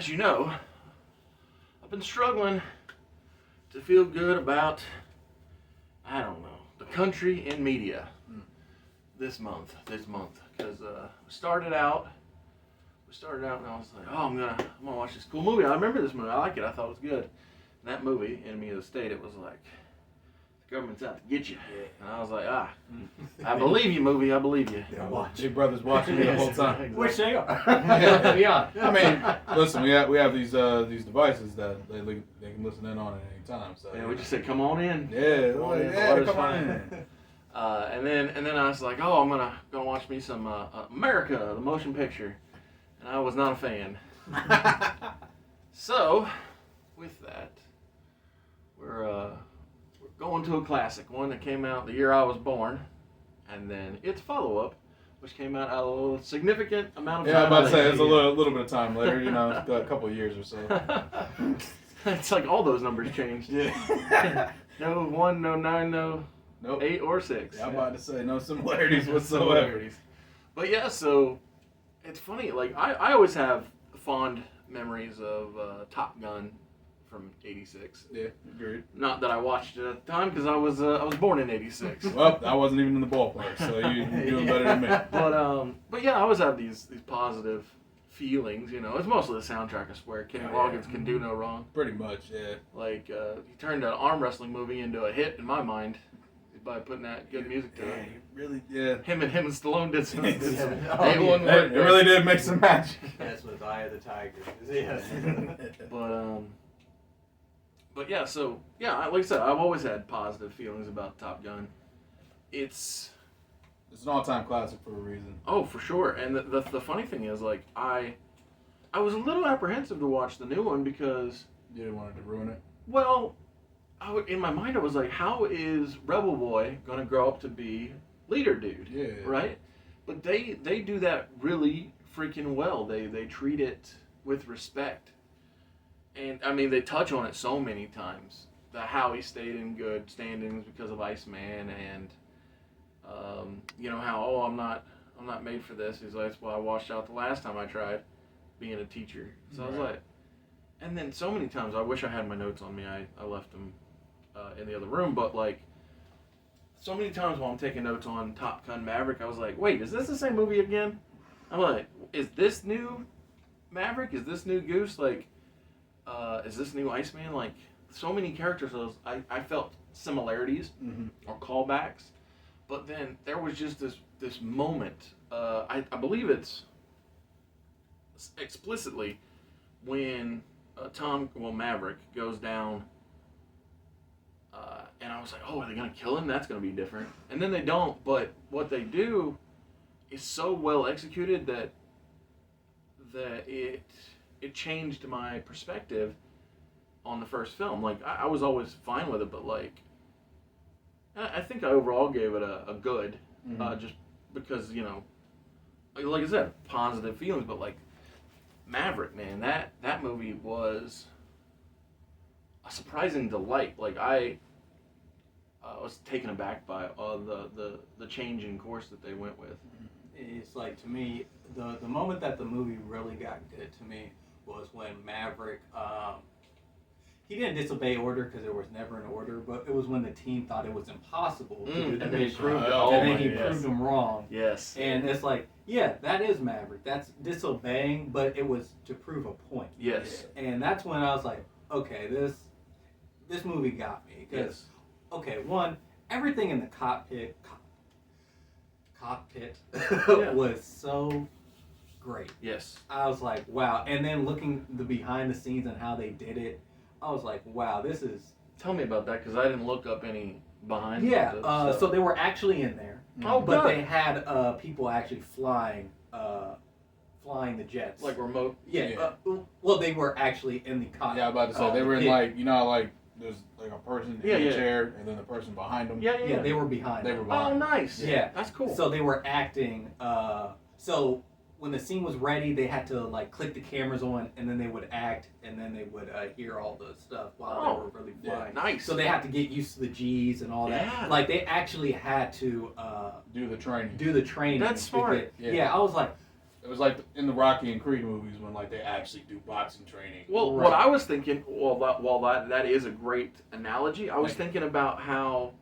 as you know, I've been struggling to feel good about, I don't know, the country and media this month, because we started out and I was like, oh, I'm gonna watch this cool movie. I remember this movie. I like it. I thought it was good. And that movie, Enemy of the State, it was like, the government's out to get you. And I was like, I believe you, movie. I believe you. Yeah, Big Brother's watching me the whole time. Exactly. Which they are. Yeah. I mean, listen, we have these devices that they can listen in on at any time. So Yeah, we just said, come on in. Yeah, Come on in. The yeah, water's come on fine. in. And then I was like, oh, I'm gonna watch me some America, the motion picture, and I was not a fan. So, with that, we're going to a classic, one that came out the year I was born, and then its follow-up, which came out a significant amount of time. Yeah, I'm about to say later. it's a little bit of time later, a couple of years or so. It's like all those numbers changed. Yeah. No 1, no 9, no Nope. 8 or 6. Yeah, I'm about to say no similarities whatsoever. But yeah, so it's funny. Like I always have fond memories of Top Gun from '86. Yeah, agreed. Not that I watched it at the time because I was born in '86. Well, I wasn't even in the ballpark, so you're doing better than me. But yeah, I always have these positive feelings. You know, it's mostly the soundtrack. I swear, Kenny Loggins can do no wrong. Pretty much, yeah. Like he turned an arm wrestling movie into a hit in my mind by putting that good music to it. Really, yeah. Him and Stallone did some It A1 work. It really did make some magic. That's with Eye of the Tiger. Yes. But yeah, so yeah, like I said, I've always had positive feelings about Top Gun. It's an all-time classic for a reason. Oh, for sure. And the funny thing is, like, I was a little apprehensive to watch the new one because You didn't want it to ruin it. well, in my mind I was like, how is Rebel Boy gonna grow up to be leader dude? Yeah. Right? But they do that really freaking well. They treat it with respect. And I mean, they touch on it so many times. How he stayed in good standings because of Iceman, and how I'm not made for this. He's like, well, I washed out the last time I tried being a teacher. So I was like, and then so many times I wish I had my notes on me. I left them in the other room, but like so many times while I'm taking notes on Top Gun Maverick, I was like, wait, is this the same movie again? I'm like, is this new Maverick? Is this new Goose? Like, is this new Iceman? Like, so many characters, I felt similarities or callbacks, but then there was just this moment. I believe it's explicitly when Maverick goes down, and I was like, oh, are they gonna kill him? That's gonna be different. And then they don't, but what they do is so well executed that it changed my perspective on the first film. Like, I was always fine with it, but like, I think I overall gave it a good, just because, like I said, positive feelings, but like, Maverick, man, that movie was a surprising delight. Like, I was taken aback by the change in course that they went with. It's like, to me, the moment that the movie really got good to me was when Maverick, he didn't disobey order because there was never an order, but it was when the team thought it was impossible to do the and then he mission, proved it. and then he proved them wrong. Yes. And it's like, yeah, that is Maverick. That's disobeying, but it was to prove a point. Yes. And that's when I was like, okay, this movie got me. Because, okay, one, everything in the cockpit was so great. Yes. I was like, wow. And then looking the behind the scenes and how they did it, I was like, wow, this is... Tell me about that, because I didn't look up any behind. Yeah, so they were actually in there. Oh, but good. they had people actually flying the jets. Like remote. Yeah. Well, they were actually in the cockpit. Yeah, I was about to say, they were in like there's like a person in a chair, and then the person behind them. Yeah, they were behind. They were behind. Oh, nice. Yeah. That's cool. So they were acting. So when the scene was ready, they had to like click the cameras on, and then they would act, and then they would hear all the stuff while they were really flying. Nice. So they had to get used to the G's and all that. Like, they actually had to do the training. Do the training. That's smart. Because, I was like, It was like in the Rocky and Creed movies when like they actually do boxing training. Well, Right. what I was thinking, while that is a great analogy, I was thinking about how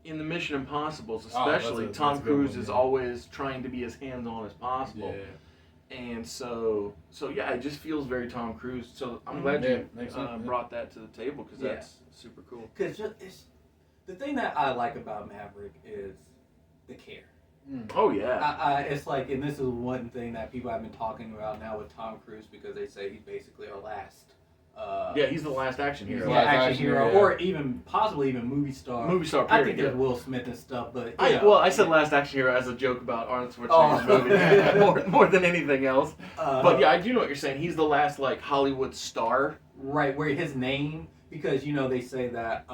in the Mission Impossibles, especially, that's a Tom good Cruise one, is yeah. always trying to be as hands-on as possible. Yeah. And so yeah, it just feels very Tom Cruise. So I'm Mhm. glad Yeah, you makes sense, yeah. brought that to the table because Yeah. that's super cool. Because it's the thing that I like about Maverick is the care. Oh yeah. It's like, and this is one thing that people have been talking about now with Tom Cruise because they say he's basically our last. Yeah, he's the last action He's hero. the Last action action hero, hero, or even possibly even movie star. Movie star. I Period, think there's yeah. Will Smith and stuff, but I said last action hero as a joke about Arnold Schwarzenegger's Oh. movie more than anything else. Uh, But yeah, I do know what you're saying. He's the last like Hollywood star. right, where his name, because they say that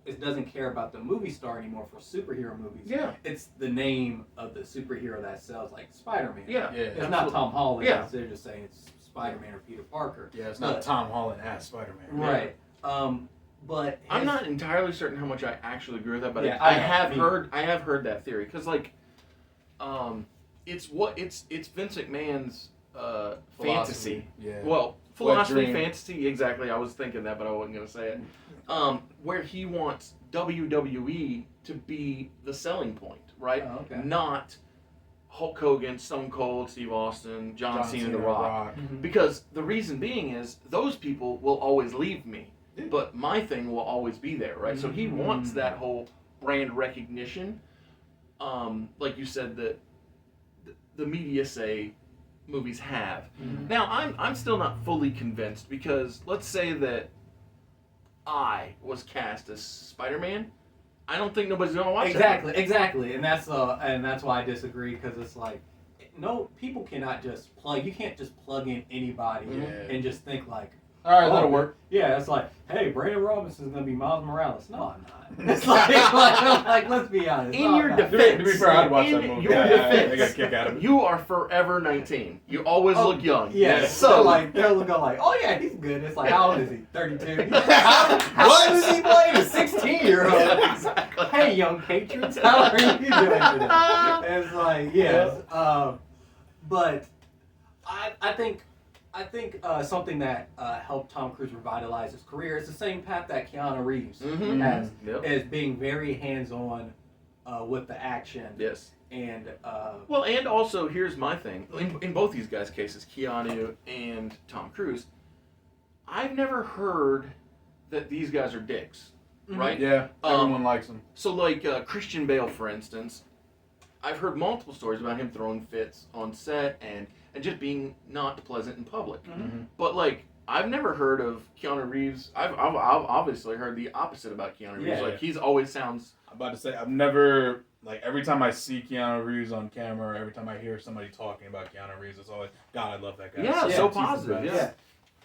it doesn't care about the movie star anymore for superhero movies. Yeah. It's the name of the superhero that sells, like Spider-Man. Yeah. Yeah. It's not Tom Holland. Yeah. They're just saying it's Spider-Man or Peter Parker. Yeah, it's not But- Tom Holland as Spider-Man. Right. But I'm not entirely certain how much I actually agree with that, but Yeah, I I know. have Me- heard that theory because like, it's Vince McMahon's fantasy. Yeah. Well, philosophy, dream. fantasy, exactly. I was thinking that, but I wasn't gonna say it. Where he wants WWE to be the selling point, right? Oh, okay. Not Hulk Hogan, Stone Cold, Steve Austin, John Cena, The Rock. Mhm. Because the reason being is those people will always leave me, Yeah. but my thing will always be there, right? So he wants that whole brand recognition. Like you said, that the media say movies have. Mhm. Now I'm still not fully convinced because let's say that I was cast as Spider-Man. I don't think nobody's gonna watch Exactly, and that's why I disagree, because it's like, no, people cannot just plug. You can't just plug in anybody Yeah. and just think like, All right, oh, that'll work. Yeah, it's like, hey, Brandon Robinson's gonna be Miles Morales. No, I'm not. It's like let's be honest. In No, your I'm not. defense, To be fair, I'd watch in that movie. your Yeah, defense, I got a kick out of it. you are forever 19. You always Oh, look young. Yeah, So they're looking like, oh yeah, he's good. It's like, how old is he? 32. How old is he playing? A 16-year-old. Exactly. Hey, young patrons, how are you doing today? It's like, yes, but I think something that helped Tom Cruise revitalize his career is the same path that Keanu Reeves Mhm. has, Yep. as being very hands-on with the action. Yes. And Well, and also here's my thing. In both these guys' cases, Keanu and Tom Cruise, I've never heard that these guys are dicks, right? Yeah, everyone likes him. So like Christian Bale, for instance, I've heard multiple stories about him throwing fits on set and just being not pleasant in public. Mhm. But like I've never heard of Keanu Reeves. I've obviously heard the opposite about Keanu Reeves. Yeah. Like he's always sounds. I'm about to say, I've never, like, every time I see Keanu Reeves on camera, or every time I hear somebody talking about Keanu Reeves, it's always, God, I love that guy. Yeah, so he's the positive, best.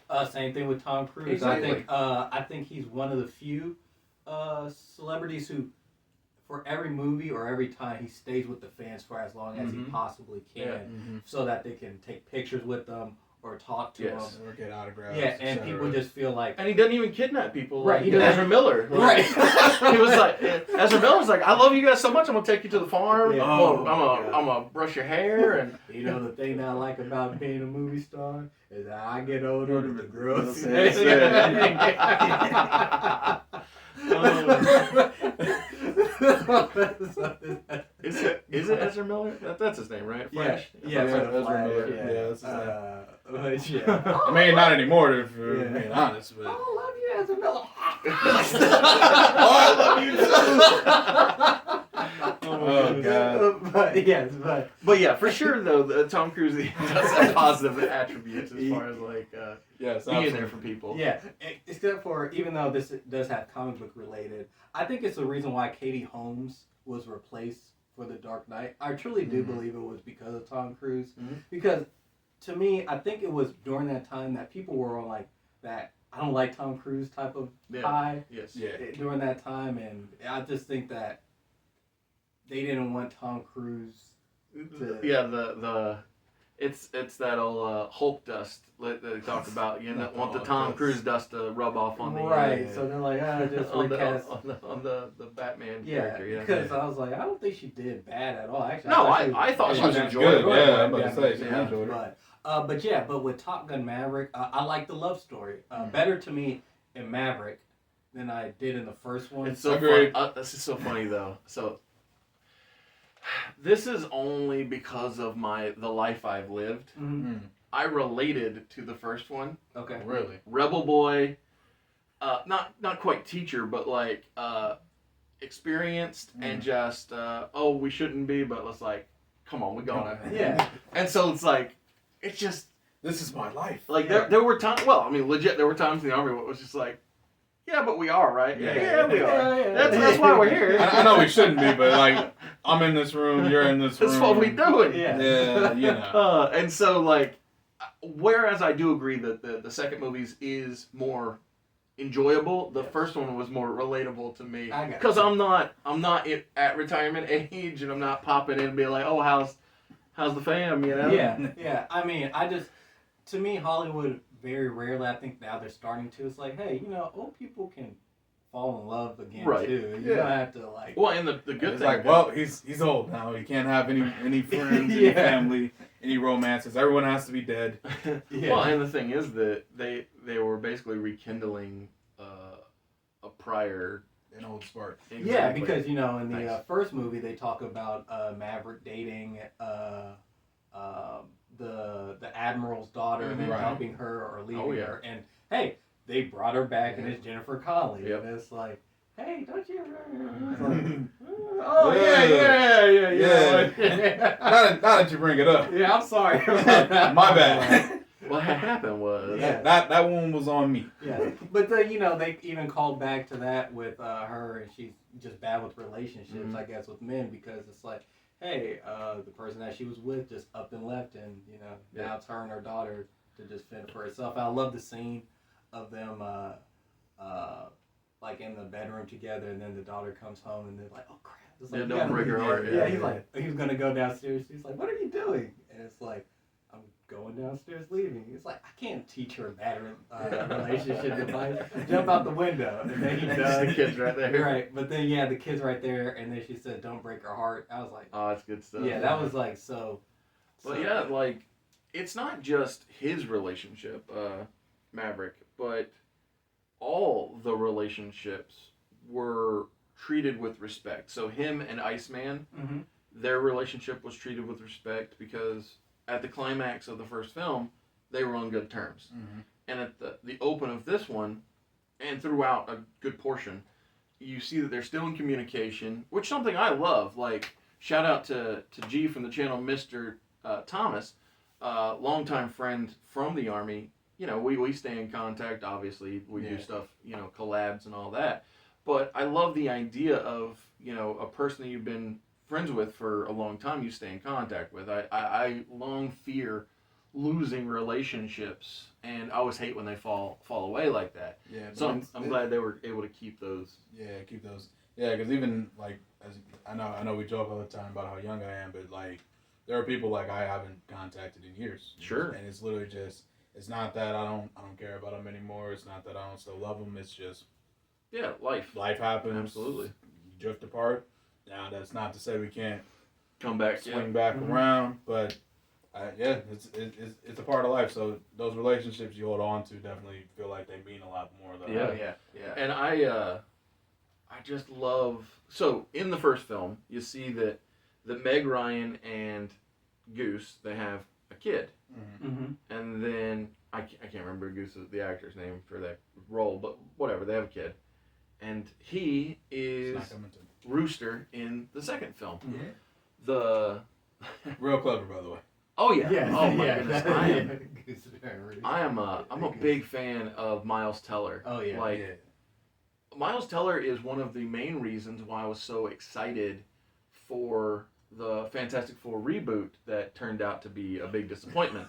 yeah. Same thing with Tom Cruise. Exactly. I think he's one of the few celebrities who, for every movie or every time, he stays with the fans for as long as he Mhm. possibly can, Yeah. so that they can take pictures with them or talk to Yes. them. Or get autographs. Yeah, and etc. people just feel like, And he doesn't even kidnap people. Right, Like he doesn't. Ezra Miller. Right. He was like, Ezra Miller was like, I love you guys so much. I'm gonna take you to the farm. Yeah. I'm Oh, gonna brush your hair and. the thing that I like about being a movie star is that I get older, the girls. That's Is it Ezra Miller? That's his name, right? Flash. Yeah, Yeah, for the Ezra Flash, Miller. yeah. Yeah, that's his But yeah. I mean, not anymore, if we're Yeah. being honest, but. I love you, Ezra Miller. Oh, God. But yes, But yeah, for sure though, Tom Cruise does have positive attributes as far as like Yes, being absolutely. there for people. yeah. Except for, even though this does have comic book related, I think it's the reason why Katie Holmes was replaced for The Dark Knight. I truly do believe it was because of Tom Cruise. Mhm. Because to me, I think it was during that time that people were on like that I don't like Tom Cruise type of Yeah. high Yes. Yeah. during that time, and I just think that they didn't want Tom Cruise to. Yeah. The It's that old Hulk dust that they talk about. You know, want the Tom Cruise dust to rub off on the right. So they're like, just recast on the Batman yeah, character. Yeah, because I was like, I don't think she did bad at all. Actually, no, I thought she was good. enjoyable. Yeah, I'm about to say she enjoyed it. But with Top Gun Maverick, I like the love story better to me in Maverick than I did in the first one. It's so funny. This is so funny though. So this is only because of the life I've lived. Mm-hmm. I related to the first one. Okay. Really? Rebel boy, not quite teacher, but like experienced and just we shouldn't be, but let's like, come on, we gotta. Yeah. And so it's like, it's just this is my life. like there were times. Well, I mean, legit, there were times in the army where it was just like, yeah, but we are, right? Yeah, we are. Yeah. That's why we're here. I know we shouldn't be, but like, I'm in this room, you're in this room. That's what we doing. Yeah, you know. And so like, whereas I do agree that the second movies is more enjoyable, the first one was more relatable to me because I'm not at retirement age and I'm not popping in and being like, oh, how's the fam, you know? Yeah. I mean, to me, Hollywood very rarely. I think now they're starting to. It's like, hey, old people can fall in love again too. You don't have to like. Well, and the good it's thing, like, well, he's old now. He can't have any friends, any family, any romances. Everyone has to be dead. Well, and the thing is that they were basically rekindling a prior an old spark. Exactly. Yeah, because in the first movie they talk about Maverick dating the admiral's daughter and then dumping her or leaving her, and hey, they brought her back and it's Jennifer Connelly, and it's like, hey, don't you remember? Oh yeah. Now that you bring it up. Yeah, I'm sorry. My bad. What happened was that one was on me. Yeah, but they even called back to that with her, and she's just bad with relationships, I guess, with men, because it's like, hey, the person that she was with just up and left, and now it's her and her daughter to just fend for herself. And I love the scene of them like in the bedroom together, and then the daughter comes home, and they're like, oh crap! It's like, don't break her heart. Yeah, he's like, he was gonna go downstairs. He's like, what are you doing? And it's like, I'm going downstairs, leaving. It's like, I can't teach her bad relationship advice. Jump out the window, and then he does. The kids right there. Right, but then the kids right there, and then she said, "Don't break her heart." I was like, "Oh, that's good stuff." Yeah, that was like so. But yeah, like, it's not just his relationship, Maverick, but all the relationships were treated with respect. So him and Iceman, their relationship was treated with respect because at the climax of the first film, they were on good terms. And at the open of this one, and throughout a good portion, you see that they're still in communication, which is something I love. Like, shout out to G from the channel, Mr. Thomas, longtime friend from the Army. We stay in contact, obviously. We do stuff, collabs and all that. But I love the idea of, a person that you've been friends with for a long time, you stay in contact with. I long fear losing relationships, and I always hate when they fall away like that. Yeah. So I'm glad they were able to keep those. Yeah, keep those. Yeah, because even like, as I know we joke all the time about how young I am, but like, there are people like I haven't contacted in years. Sure. And it's literally just, it's not that I don't care about them anymore. It's not that I don't still love them. It's just Life. Life happens. Absolutely. You drift apart. Now that's not to say we can't come back, swing back around, but it's a part of life. So those relationships you hold on to definitely feel like they mean a lot more. Though. Yeah. And I just love. So in the first film, you see that Meg Ryan and Goose, they have a kid, and then I can't remember the actor's name for that role, but whatever, they have a kid, and he is Rooster in the second film. The real clever, by the way. Oh yeah. Oh my goodness. I'm a Good. big fan of Miles Teller. Oh yeah. Miles Teller is one of the main reasons why I was so excited for the Fantastic Four reboot that turned out to be a big disappointment.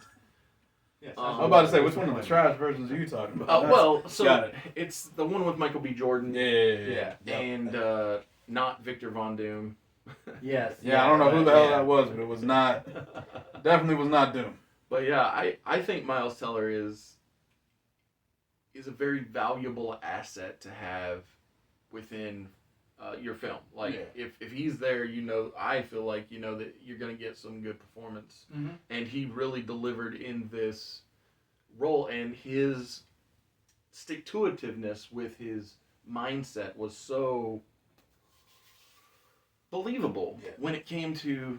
Yes, I'm about to say, which one of the trash versions are you talking about? It's the one with Michael B. Jordan. Yeah. And not Victor Von Doom. Yes. Yeah, I don't know who the hell that was, but it was not. Definitely was not Doom. But yeah, I think Miles Teller is a very valuable asset to have within your film. Like if he's there, I feel like that you're gonna get some good performance, and he really delivered in this role, and his stick-to-itiveness with his mindset was so believable when it came to,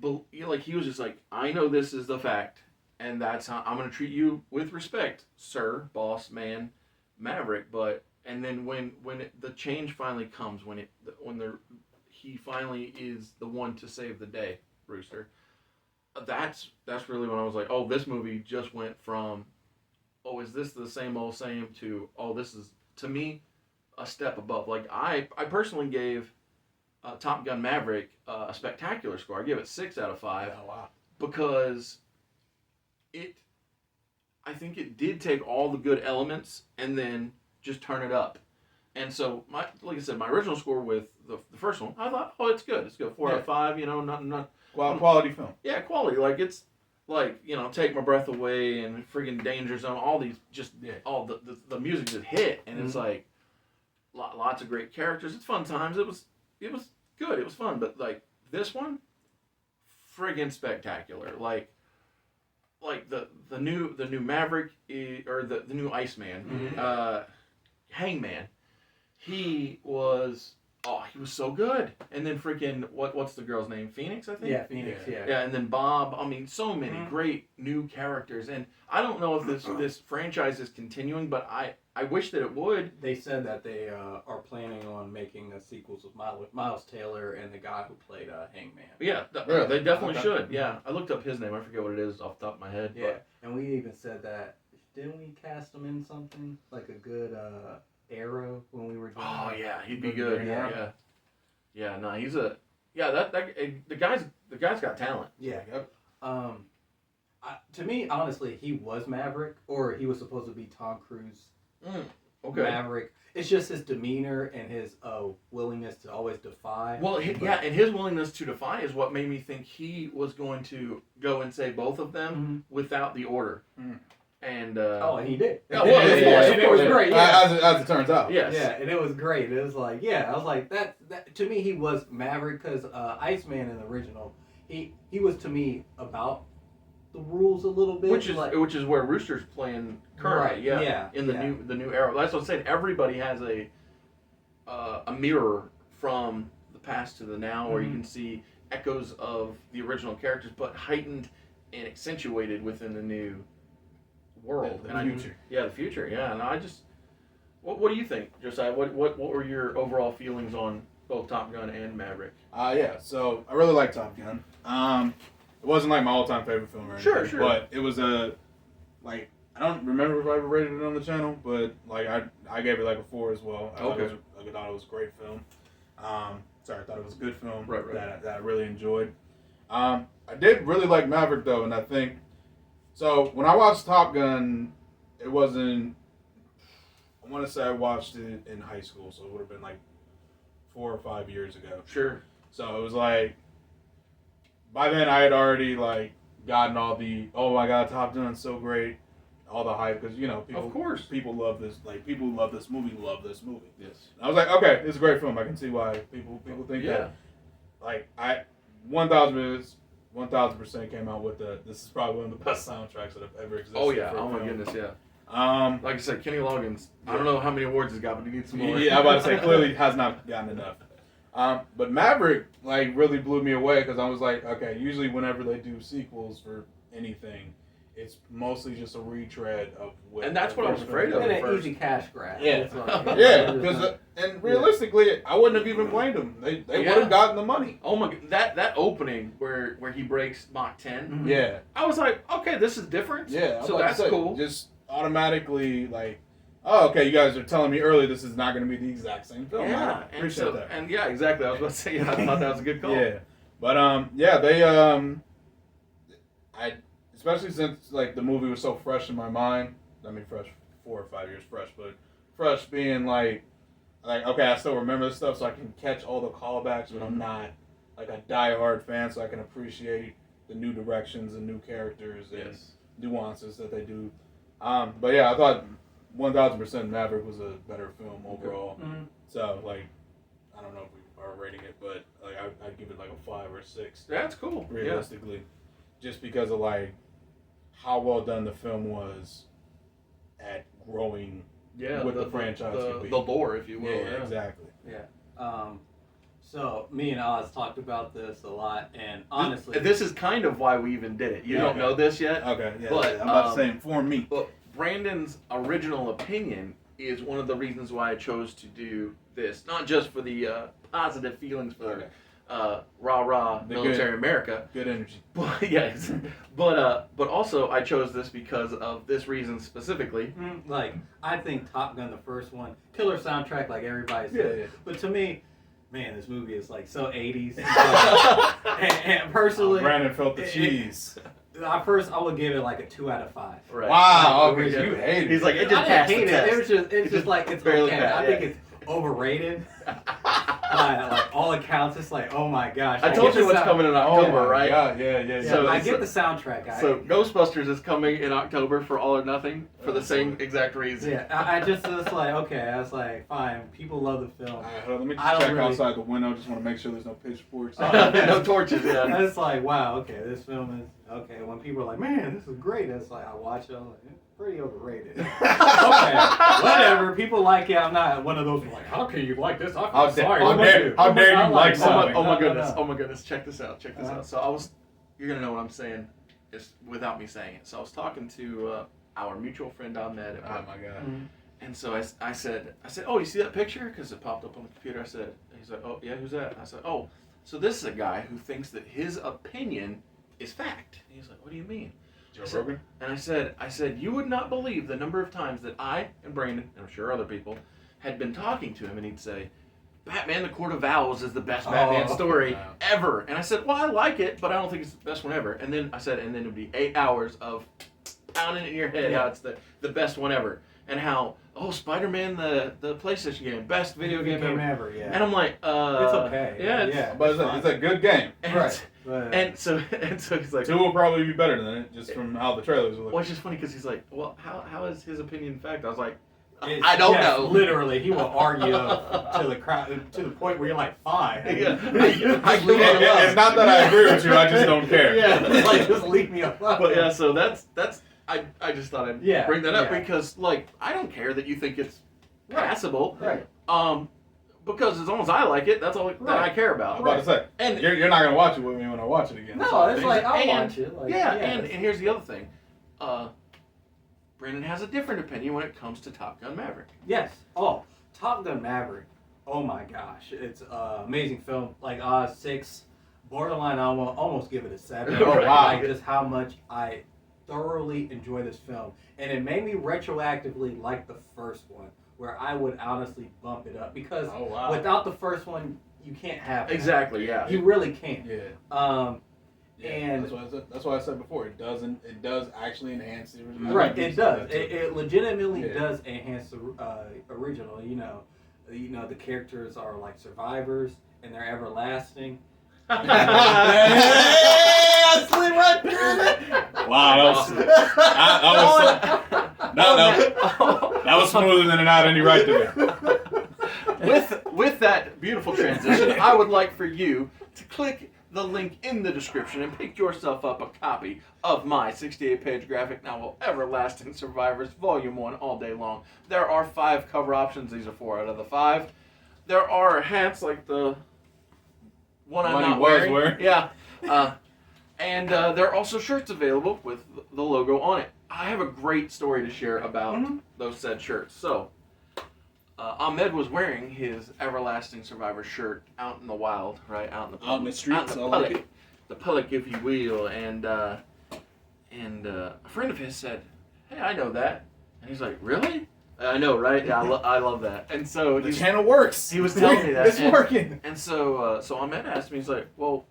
like, he was just like, I know this is the fact, and that's how I'm going to treat you with respect, sir, boss, man, Maverick. But and then when the change finally comes, when he finally is the one to save the day, Rooster. That's really when I was like, oh, this movie just went from, oh, is this the same old same, to, oh, this is, to me, a step above. Like, I personally gave Top Gun Maverick a spectacular score. I give it 6 out of 5. Oh, wow. Because I think it did take all the good elements and then just turn it up. And so, like I said, my original score with the first one, I thought, oh, it's good. It's good. 4 out of 5, not quality film. Yeah, quality. Like, it's like, Take My Breath Away and friggin' Danger Zone, all these, just all the music just hit, and it's like lots of great characters. It's fun times. It was good. It was fun, but like this one, friggin' spectacular. Like the new Maverick, or the new Iceman, Hangman. He was so good. And then freaking what's the girl's name? Phoenix, I think. Yeah, Phoenix. Yeah. Yeah, and then Bob. I mean, so many great new characters, and I don't know if this franchise is continuing, but I wish that it would. They said that they are planning on making a sequels with Miles Taylor and the guy who played Hangman. Yeah, they definitely should. Yeah, I looked up his name. I forget what it is off the top of my head. Yeah, and we even said that. Didn't we cast him in something like a good Arrow when we were doing? Oh yeah, he'd be good. Yeah. No, he's the guy's got talent. Yeah. To me, honestly, he was Maverick, or he was supposed to be Tom Cruise. Okay. Maverick. It's just his demeanor and his willingness to always defy. Well, and his willingness to defy is what made me think he was going to go and say both of them without the order. And and he did. Oh, well, of course, it was great. Yeah. As it turns out. Yes. Yeah, and it was great. It was like, I was like, that to me, he was Maverick, because Iceman in the original, he was to me about the rules a little bit, which is where Rooster's playing currently. Right. Yeah. In the new era. That's what I'm saying. Everybody has a mirror from the past to the now, where you can see echoes of the original characters, but heightened and accentuated within the new world. The future. The future. Yeah. And I just, what do you think, Josiah? What were your overall feelings on both Top Gun and Maverick? So I really like Top Gun. It wasn't like my all-time favorite film or anything. Sure. But it was I don't remember if I ever rated it on the channel, but like I gave it like a 4 as well. I thought it was a great film. I thought it was a good film that I really enjoyed. I did really like Maverick though, and I think so. When I watched Top Gun, it wasn't. I want to say I watched it in high school, so it would have been like 4 or 5 years ago. Sure. So it was like, by then I had already like gotten all the, oh my god, Top Gun's so great, all the hype, because people love this, like people who love this movie love this movie. Yes. And I was like, okay, it's a great film. I can see why people think that. Like 1000% came out with this is probably one of the best soundtracks that have ever existed. Oh yeah, oh my goodness, yeah. Like I said, Kenny Loggins, I don't know how many awards he's got, but he needs some more. Yeah, I'm about to say, clearly has not gotten enough. But Maverick, like, really blew me away, because I was like, okay, usually whenever they do sequels for anything, it's mostly just a retread of what. And that's what I was afraid of. And an easy cash grab. Yeah, because and realistically, I wouldn't have even blamed them. They would have gotten the money. Oh my god, that opening where he breaks Mach 10. Yeah, I was like, okay, this is different. Yeah, so that's cool. Just automatically like, oh, okay, you guys are telling me early this is not going to be the exact same film. Yeah, I appreciate that. And yeah, exactly. I was about to say, I thought that was a good call. Yeah, but they especially since like the movie was so fresh in my mind. I mean, fresh 4 or 5 years fresh, but fresh being like okay, I still remember this stuff, so I can catch all the callbacks, but I'm not like a diehard fan, so I can appreciate the new directions and new characters and nuances that they do. But yeah, I thought 1000% Maverick was a better film overall. Mm-hmm. So like, I don't know if we are rating it, but like I'd give it like a 5 or 6. That's cool. Realistically, just because of like how well done the film was at growing with the franchise, the lore, if you will. Yeah, exactly. Yeah. So me and Oz talked about this a lot, and honestly, this is kind of why we even did it. You don't know this yet. Okay, yeah. But, I'm about to say inform me. But Brandon's original opinion is one of the reasons why I chose to do this, not just for the positive feelings for rah-rah military America. Good energy. But yes, but also I chose this because of this reason specifically. Like I think Top Gun, the first one, killer soundtrack, like everybody said. Yeah. But to me, man, this movie is like so 80s. and personally, Brandon felt the cheese. At first, I would give it like a 2 out of 5. Right. Wow. Okay, you hate it. He's like, it just I passed didn't the hate test. it's just like it's barely okay. passed, I think it's overrated. Like all accounts, it's like, oh my gosh. I told you what's coming in October, right? Yeah. So I get the soundtrack. So Ghostbusters is coming in October for All or Nothing for the same exact reason. Yeah, I just was like, okay, I was like, fine. People love the film. All right, hold on, let me just check outside the window. Just want to make sure there's no pitchforks. No torches, yeah. It's like, wow, okay, this film is okay. When people are like, man, this is great, it's like I watch it, I'm like, it's pretty overrated. Okay, whatever. People like it. I'm not one of those like, how can you like this? I feel sorry. How dare you like something? Oh my goodness! Oh my goodness! Check this out! Out. So you're gonna know what I'm saying, just without me saying it. So I was talking to our mutual friend Ahmed. Oh my god! Mm-hmm. And so I said, oh, you see that picture? Because it popped up on the computer. He's like, oh yeah, who's that? I said, oh, so this is a guy who thinks that his opinion is fact. And he's like, what do you mean? Joe Rogan? And I said, you would not believe the number of times that I and Brandon, and I'm sure other people, had been talking to him, and he'd say, Batman: The Court of Owls is the best Batman story ever. And I said, well, I like it, but I don't think it's the best one ever. And then I said, and then it would be 8 hours of pounding it in your head how it's the best one ever. And how, Spider-Man, the PlayStation game, best video game ever. Yeah. And I'm like, it's okay. Yeah, but it's a good game. Right. And so he's like, 2 will probably be better than it, just from how the trailers look. Well, it's just funny because he's like, well, how is his opinion fact? I was like, I don't know. Literally, he will argue to the crowd to the point where you're like, fine. Yeah. It's not that I agree with you, I just don't care. Yeah, like just leave me alone. But yeah, so that's I just thought I'd bring that up because like I don't care that you think it's passable. Right. Because as long as I like it, that's all that I care about. I'm about to say, and you're not gonna watch it with me when I watch it again. No, it's like I'll watch it. Like, and here's the other thing. Brandon has a different opinion when it comes to Top Gun Maverick. Yes. Oh, Top Gun Maverick. Oh my gosh, it's an amazing film. Like 6, borderline. I almost give it a 7. Oh, wow. Like just how much I thoroughly enjoy this film, and it made me retroactively like the first one, where I would honestly bump it up because without the first one, you can't have it. Exactly. Yeah. You really can't. Yeah. Yeah, and that's why I said before, it does actually enhance the original. Right, it does. It legitimately does enhance the original. You know, the characters are like survivors and they're everlasting. I slid right through it. Wow, that was smoother than an out any right there. With that beautiful transition, I would like for you to click the link in the description and pick yourself up a copy of my 68-page graphic novel, Everlasting Survivors, Volume 1, all day long. There are 5 cover options. These are 4 out of the 5. There are hats like the one I'm not wearing. Yeah. And there are also shirts available with the logo on it. I have a great story to share about those said shirts. So, Ahmed was wearing his Everlasting Survivor shirt out in the wild, right? Out in the public, out in the streets, the public, if you will. And a friend of his said, "Hey, I know that." And he's like, "Really?" I know, right? Yeah, I love that. And so the channel works. He was telling me that it's working. And so Ahmed asked me, he's like, "Well,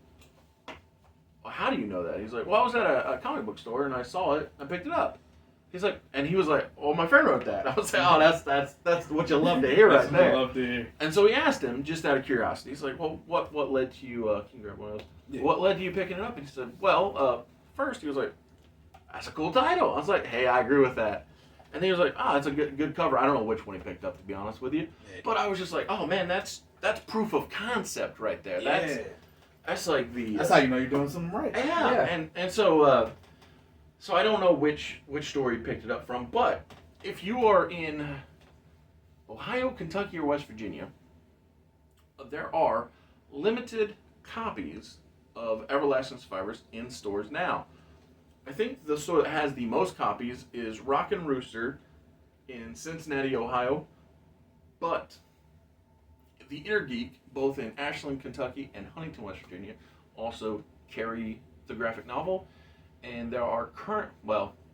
how do you know that?" He's like, "Well, I was at a comic book store and I saw it. I picked it up." He's like, and he was like, "Oh, my friend wrote that." I was like, "Oh, that's what you love to hear right there." I love to hear. And so we asked him, just out of curiosity. He's like, "Well, what led to you? Can you grab one of those? Yeah. What led to you picking it up?" And he said, "Well, first he was like, that's a cool title." I was like, "Hey, I agree with that." And then he was like, "Oh, it's a good cover." I don't know which one he picked up, to be honest with you, but I was just like, "Oh man, that's proof of concept right there. That's like the that's how you know you're doing something right." Yeah. And so so I don't know which store he picked it up from, but if you are in Ohio, Kentucky, or West Virginia, there are limited copies of Everlasting Survivors in stores now. I think the store that has the most copies is Rockin' Rooster in Cincinnati, Ohio, but the Inner Geek, both in Ashland, Kentucky, and Huntington, West Virginia, also carry the graphic novel. And there are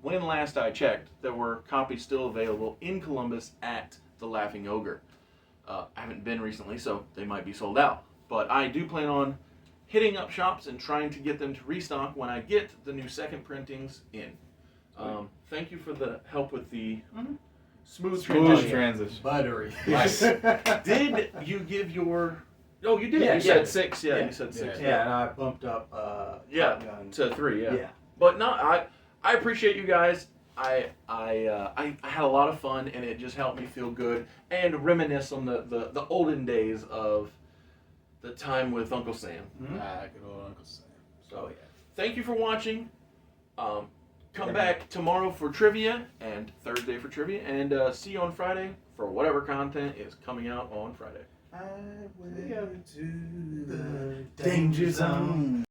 when last I checked, there were copies still available in Columbus at the Laughing Ogre. I haven't been recently, so they might be sold out. But I do plan on hitting up shops and trying to get them to restock when I get the new second printings in. Thank you for the help with the smooth transition. Buttery. Nice. Did you give your... Oh, you did. You said 6. Yeah, you said 6. Yeah, and I bumped up to 3, Yeah. But no, I appreciate you guys. I had a lot of fun, and it just helped me feel good and reminisce on the olden days of the time with Uncle Sam. Good old Uncle Sam. So thank you for watching. Come back tomorrow for trivia and Thursday for trivia, and see you on Friday for whatever content is coming out on Friday. I went to the danger zone.